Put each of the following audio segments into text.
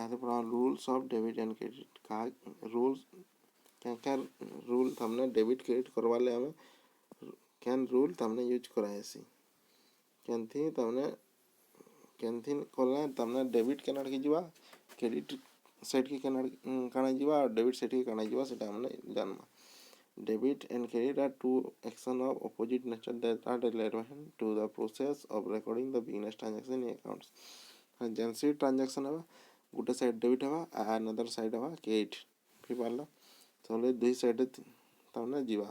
आते पड़ा rules of debit and credit का रूल्स क्या रूल हमने डेबिट क्रेडिट करवा ले हमें कैन रूल तमने यूज कराएसी कैंथी कला तमने डेबिट केना की जीवा क्रेडिट साइड की केना काना जीवा और डेबिट साइड की काना जीवा सेटा हमने जानमा debit and credit are two action of opposite nature that are relevant to the process of recording the business transaction in accounts जेनसी ट्रांजैक्शन हवा गुटे साइड डेबिट हवा अनदर साइड हवा क्रेडिट फिर पाला चले दुई साइड तमने जीवा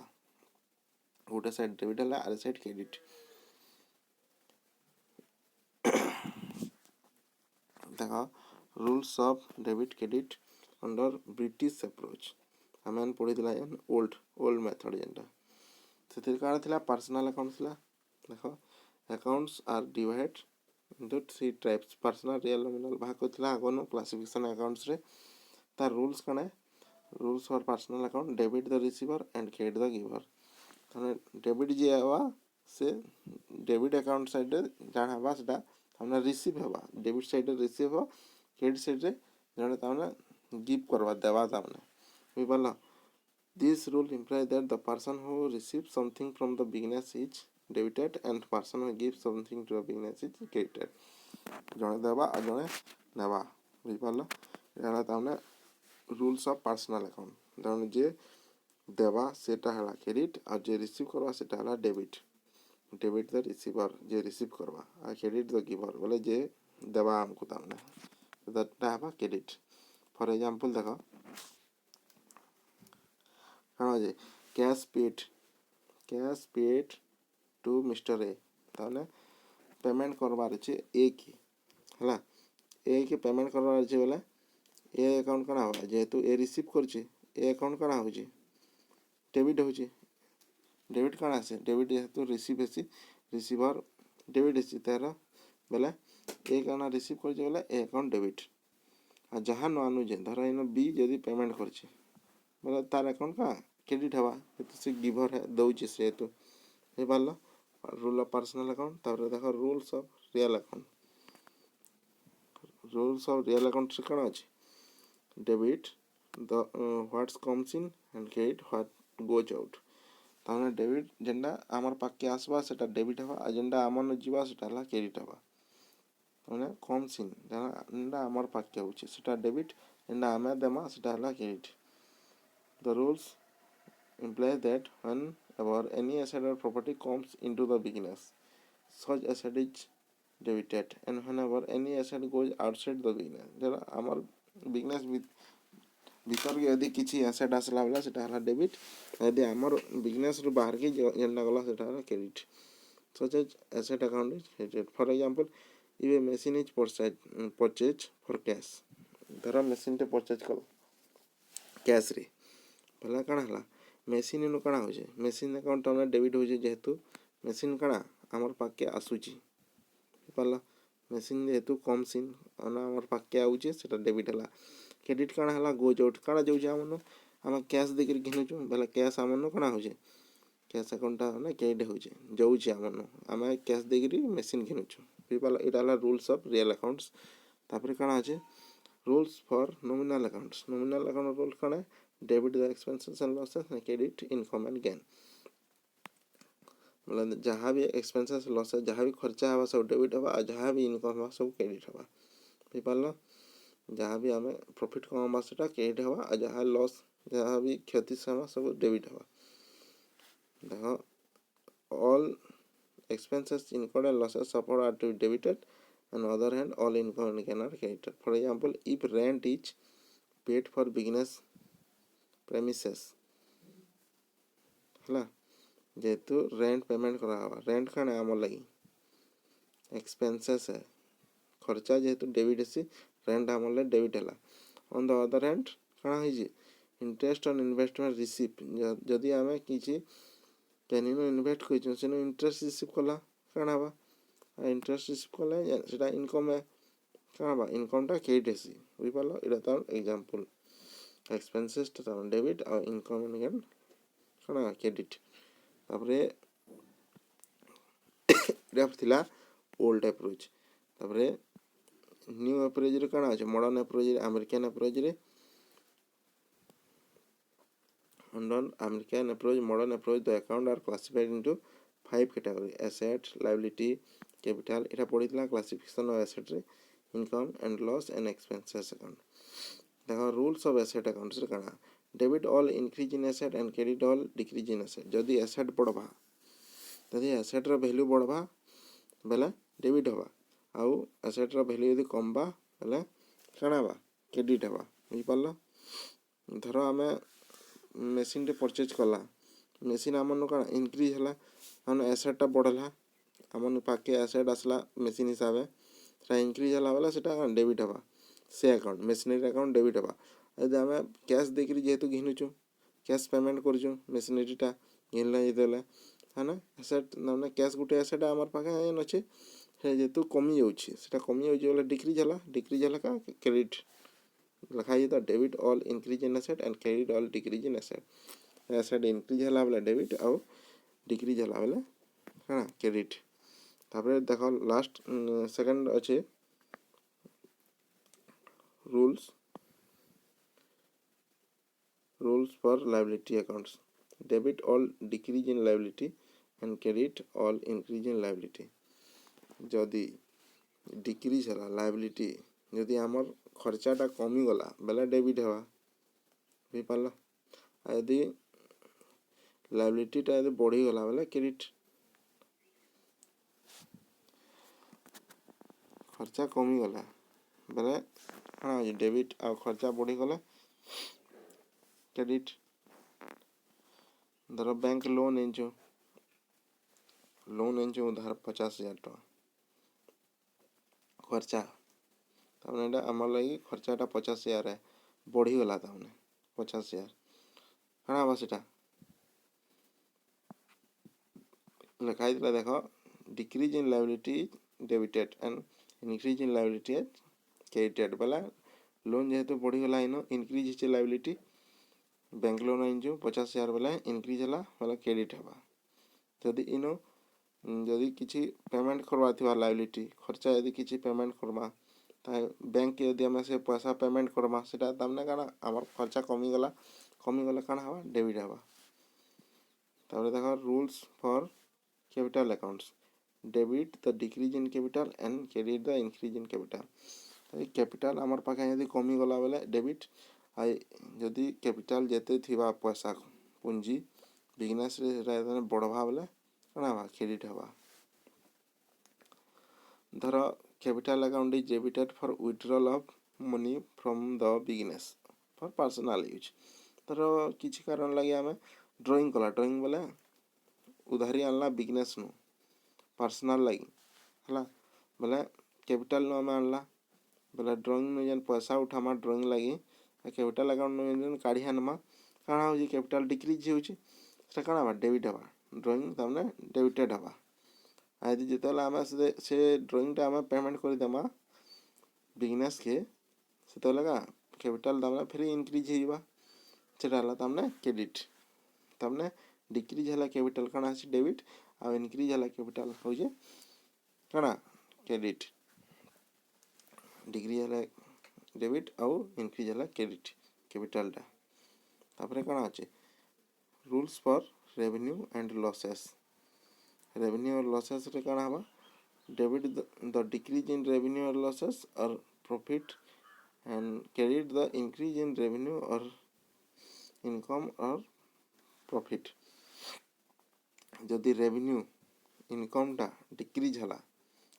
गोटे साइड डेबिट है आर साइड क्रेडिट देखा rules of debit credit under British approach हमें पढ़ी ओल्ड मेथड जेनटा से कारण थिला पर्सनल अकाउंट थिला देखो accounts are divided into three types personal real nominal भाग थिला आगनो क्लासिफिकेशन अकाउंट्स रे तार रूल्स कने rules for personal account debit the receiver and credit the giver debit जी हवा से डेबिट अकाउंट साइड जान हवा सेटा हमने रिसीव हवा डेबिट साइड रिसीव हो क्रेडिट साइड रे जने तामने गिव करवा देवा तामने बुझ पाला this rule imply that the person who receive something from the business is debited and person who give something to the business is credited जने देवा आ जने नेवा बुझ पाला एला तामने रूल्स ऑफ पर्सनल अकाउंट जने जे देवा सेटा हला क्रेडिट और जे रिसीव करवा सेटा हला debit debit the receiver J receive करवा और क्रेडिट द गिवर बोले जे देवा हमको तामने दैटा हवा क्रेडिट फॉर एग्जांपल देखो हां जे cash paid to mister A ताने पेमेंट करवार छे ए की हला ए के पेमेंट करवार छे बोले ए अकाउंट कना हो जेहेतु ए रिसीव करछे ए अकाउंट कना हो डेबिट हो डेबिट कौन आसे डेबिट जेहेतु रिसीव हेसी रिसीवर डेबिट हेसी तार बेले ए कौन रिसीव कर बेले ए अकाउंट डेबिट आ जहाँ न आनुजे धर इन बी जदि पेमेंट करछे बेले तार अकाउंट का क्रेडिट हवा तो से गिवर है दउचे से तो हे पालो रूल ऑफ पर्सनल अकाउंट तापर देखो रूल्स ऑफ रियल अकाउंट से कौन अछि debit the what's comes in and credit what goes out ताने डेबिट जेंडा आमर पाके आसबा सेटा डेबिट हवा आ जेंडा आमन जीवा सेटा हला क्रेडिट हवा माने कम सिन जेंडा आमर पाके होचे सेटा डेबिट जेंडा आमे देमा सेटा हला credit the rules imply that whenever any asset or property comes into the business such asset is debited and whenever any asset goes outside the business जेरा आमर बिजनेस भीतर के यदि किसी एसेट आसला वाला सेटा हला डेबिट यदि हमर बिजनेस रो बाहर के जेंडा गला सेटा हला credit such as asset account is credit for example if a machine is purchase for cash धर मशीन ते परचेज कर कैश रे भला काना हला मशीन नो काना हो जे मशीन अकाउंट हमर डेबिट हो जे जेहेतु मशीन काना हमर पाके आसुची पाला मशीन जेहेतु कम सिन अना हमर पाके आउचे सेटा डेबिट हला क्रेडिट काना हला गोज आउट काना जाउ जे हमन हम कैश दे के घिनु छु भला कैश हमन काना हो जे कैश अकाउंट ना क्रेडिट हो जे जाउ जे हमन हम कैश दे के मशीन घिनु छु पीपल इट हला रूल्स ऑफ रियल अकाउंट्स तापर काना আছে rules for nominal account rule काना debit the expenses and losses and credit income and gain मतलब जहां भी एक्सपेंसेस लॉसेस जहां भी खर्चा हवा सब डेबिट हवा जहां भी इनकम हवा सब क्रेडिट हवा पीपल जहाँ भी हमें प्रॉफिट कमाबा सेटा क्रेडिट हवा आ जहाँ लॉस जहाँ भी क्षति हवा सब डेबिट हवा देखो all expenses incurred and losses suffered are to be debited and on the other hand all income and gain are credited for example if rent is paid for business premises हला जेहेतु rent payment करा हवा rent का नाम लगी expenses है खर्चा जेहेतु डेबिट है रेंट हमले डेबिट हला ऑन द अदर हैंड काना है जे इंटरेस्ट ऑन इन्वेस्टमेंट रिसीव जदी हमें किछि केनिनो इन्वेस्ट कइछन सेनो इंटरेस्ट रिसीव कला काना बा इंटरेस्ट रिसीव कला सेटा इनकम है काना बा इनकम टा क्रेडिट है बुझ पालो इटा त एग्जांपल एक्सपेंसेस टा डेबिट और इनकम एंड काना क्रेडिट तापरे इटा थिला ओल्ड अप्रोच तापरे न्यू अप्रोच रे काना अछि मॉडर्न अप्रोच रे अमेरिकन अप्रोच रे under American approach, modern approach, the account are classified into 5 category: asset, liability, capital. এটা পড়িতলা classification of asset রে income and loss and expenses account. দেখো rules of asset accounts রে কানা debit all increase in asset and credit all decrease in asset. যদি asset বড়বা যদি asset ର value ବଢ଼ବା ବେଲେ debit ହବା ଆଉ asset ର value ଯଦି କମବା ବେଲେ କାଣା ହବା credit ହବା ବୁଝିପାରିଲ। ଧର ଆମେ मेसीन टे परचेज कला मेसीन आमन का इनक्रीज है आम एसेटा बढ़ला आमन पाके एसेट आसला मेसीन हिसाब से इनक्रीज है बोला से डेबिट हवा से अकाउंट मेसीनरी अकाउंट डेबिट हवा यदि आम कैश देकर जेहेतु घिनुचु कैश पेमेंट करूँ मेसीनरीटा घिनला जेते है ना एसेट ना कैश गोटे एसेट आम पाखे अच्छे जेहेतु कमी जाऊँगी कमी जाऊँगी डिक्रीज है का क्रेडिट लिखा जाता debit all increase in asset and credit all decrease in asset asset increase है बेले डेबिट आउ डिक्रीज है बेले हाँ क्रेडिट तापर देख लास्ट सेकंड अच्छे rules for liability accounts debit all decrease in liability and credit all increase in liability जदि डिक्रीज है लायबिलिटी जदि आमर खर्चाटा कमी गला बेले डेबिट हवा भी पाल यदि लायबिलिटीटा यदि बढ़ी गला बेले क्रेडिट खर्चा कमी गला बेले हाँ डेबिट आ खर्चा बढ़ी गला क्रेडिट। धर बैंक लोन एंचो उधार 50,000 टका खर्चा तमने आमर लगी खर्चाटा 50,000 है बढ़ीगला तमने 50,000 कण हम से लिखाई देख decrease in liability debited and increase in liability credited बेला लोन जेहेतु बढ़ीगला इन इंक्रीज है लायबिलिटी बैंक लोन आनजु 50,000 बेला इंक्रीज है बेला क्रेडिट हवा जदि इन जदि किसी पेमेंट करवा थी लायबिलिटी खर्चा यदि किसी पेमेंट करवा बैंक यदि आम से पैसा पेमेंट करमा से तमने काना आमर खर्चा कमीगला काना हवा डेबिट हवा। तापर देख rules for capital accounts debit the decrease in capital and credit the increase in capital capital आमर पाखे यदि कमीगला बेले डेबिट जदि कैपिटल जेते थिबा पैसा पूंजी बिजनेस रे बढ़वा बेले काना हवा क्रेडिट हवा। धर capital account is debited for withdrawal of money from the business for personal use तर किसी कारण लगे आम ड्राइंग कला ड्राइंग बोले उधारी आनला बिजनेस नु पर्सनल लगी है बोले कैपिटल नु आम आनला बोले ड्राइंग नु जेन पैसा उठामा ड्राइंग लगी कैपिटल अकाउंट नु जेन काढ़ी आनमा काଣା हो कैपिटल डिक्रीज होउची से काଣା बा डेबिट हवा ड्राइंग तमने डेबिटेड हवा यदि जिते आम से ड्राइंगटा आम पेमेंट करदेमा बिजनेस के से कैपिटल तमने फिर इंक्रीज होगा तमने क्रेडिट तमने डिक्रीज है कैपिटल काଣା है डेबिट आ इंक्रीज है कैपिटल हो काଣା क्रेडिट डिक्रीज है डेबिट आउ इंक्रीज है क्रेडिट कैपिटलटा तापर काଣା अच्छे rules for revenue and losses revenue और लॉसेस रे काଣା हवा debit the decrease in revenue और लॉसेस और profit and credit the increase in revenue और इनकम और प्रॉफिट जदि रेवेन्यू इनकमटा डिक्रीज हला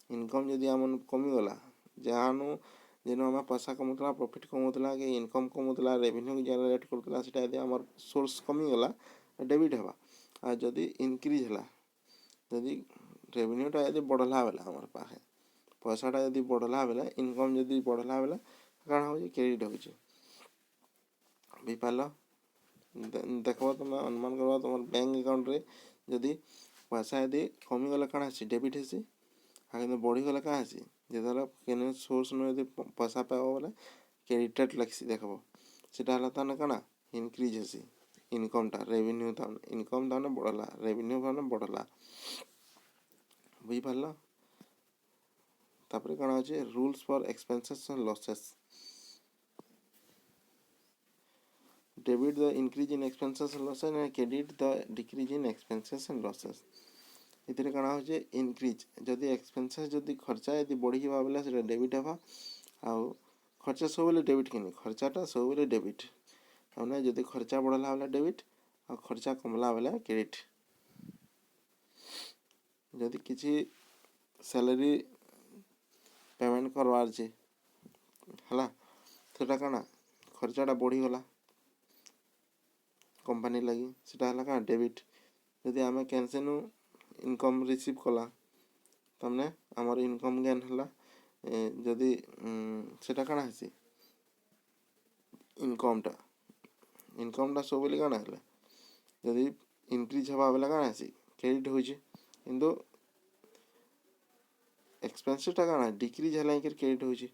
इनकम जदि आम कमी गला जहाँ जेन आम पैसा कमुला प्रॉफिट कमुला कि इनकम कमुला रेवेन्यू जनरेट करूला से यदि आम सोर्स कमी गला डेबिट हवा आ जदि इंक्रीज हला जदि रेवेन्यूटा यदि बढ़ला बेला आम पाखे पैसाटा यदि बढ़ला बेला इनकम जदि बढ़ला बेला काଣା हो क्रेडिट हो भी पाल देख तुम अनुमान करवा तुम बैंक अकाउंट रे जदि पैसा यदि कमी गला काଣା है डेबिट है आगे बढ़ीगला क्या है जो केन सोर्स नु यदि पैसा पाइब बोले क्रेडिटेड लग्सी देखब सीटा ताने काଣା इनक्रीज है इनकमटा रेवेन्यू इनकम ताने बढ़ला रेवेन्यू ताने बढ़ला बुझी पारल तापर कौन अच्छे rules for expenses and losses debit the increase in expenses and losses and credit the decrease in expenses and losses इतने कौन हो इनक्रीज जदि एक्सपेंसेस जदि खर्चा यदि बढ़ी बोले से डेबिट हवा आउ खर्चा सब डेबिट कि खर्चाटा सब डेबिट हमने जदि खर्चा बढ़ला बेले डेबिट और खर्चा कमला बेले क्रेडिट जदि किसी सैलरी पेमेंट करवार है सेटा कण खर्चाटा बढ़ीगला कंपनी लगी सेटा कण डेबिट जदि आम कैंसेनु इनकम रिसीव कला तमने आमर इनकम गेन है जदि सेटा कण है इनकमटा सब कण है जदि इनक्रीज हवा बेले कण है क्रेडिट होइछे किंतु एक्सपेंसेसटा कण डिक्रीज है क्रेडिट होइछे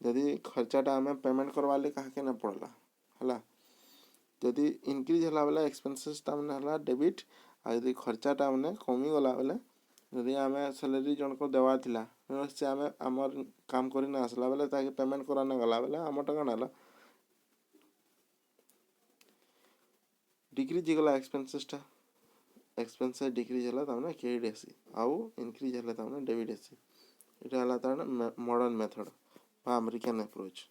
जदि खर्चाटा आम पेमेंट करवाले कहा ना पड़ला है जदि इनक्रीज है बेले एक्सपेंसेसटा मैंने डेबिट आदि खर्चाटा मैंने कमीगला बेले जदि आम सैलरी जनक देवार थिला से आम आमर काम करना आसला बेले ताके पेमेंट कराना गला बेले आमटा कण है डिक्रीज गला एक्सपेंसेसटा एक्सपेंसेस डिक्रीज है क्रेडिट आसी आउ इनक्रीज है डेबिट आसी यहाँ है तार मॉडर्न मेथड अमेरिकन अप्रोच।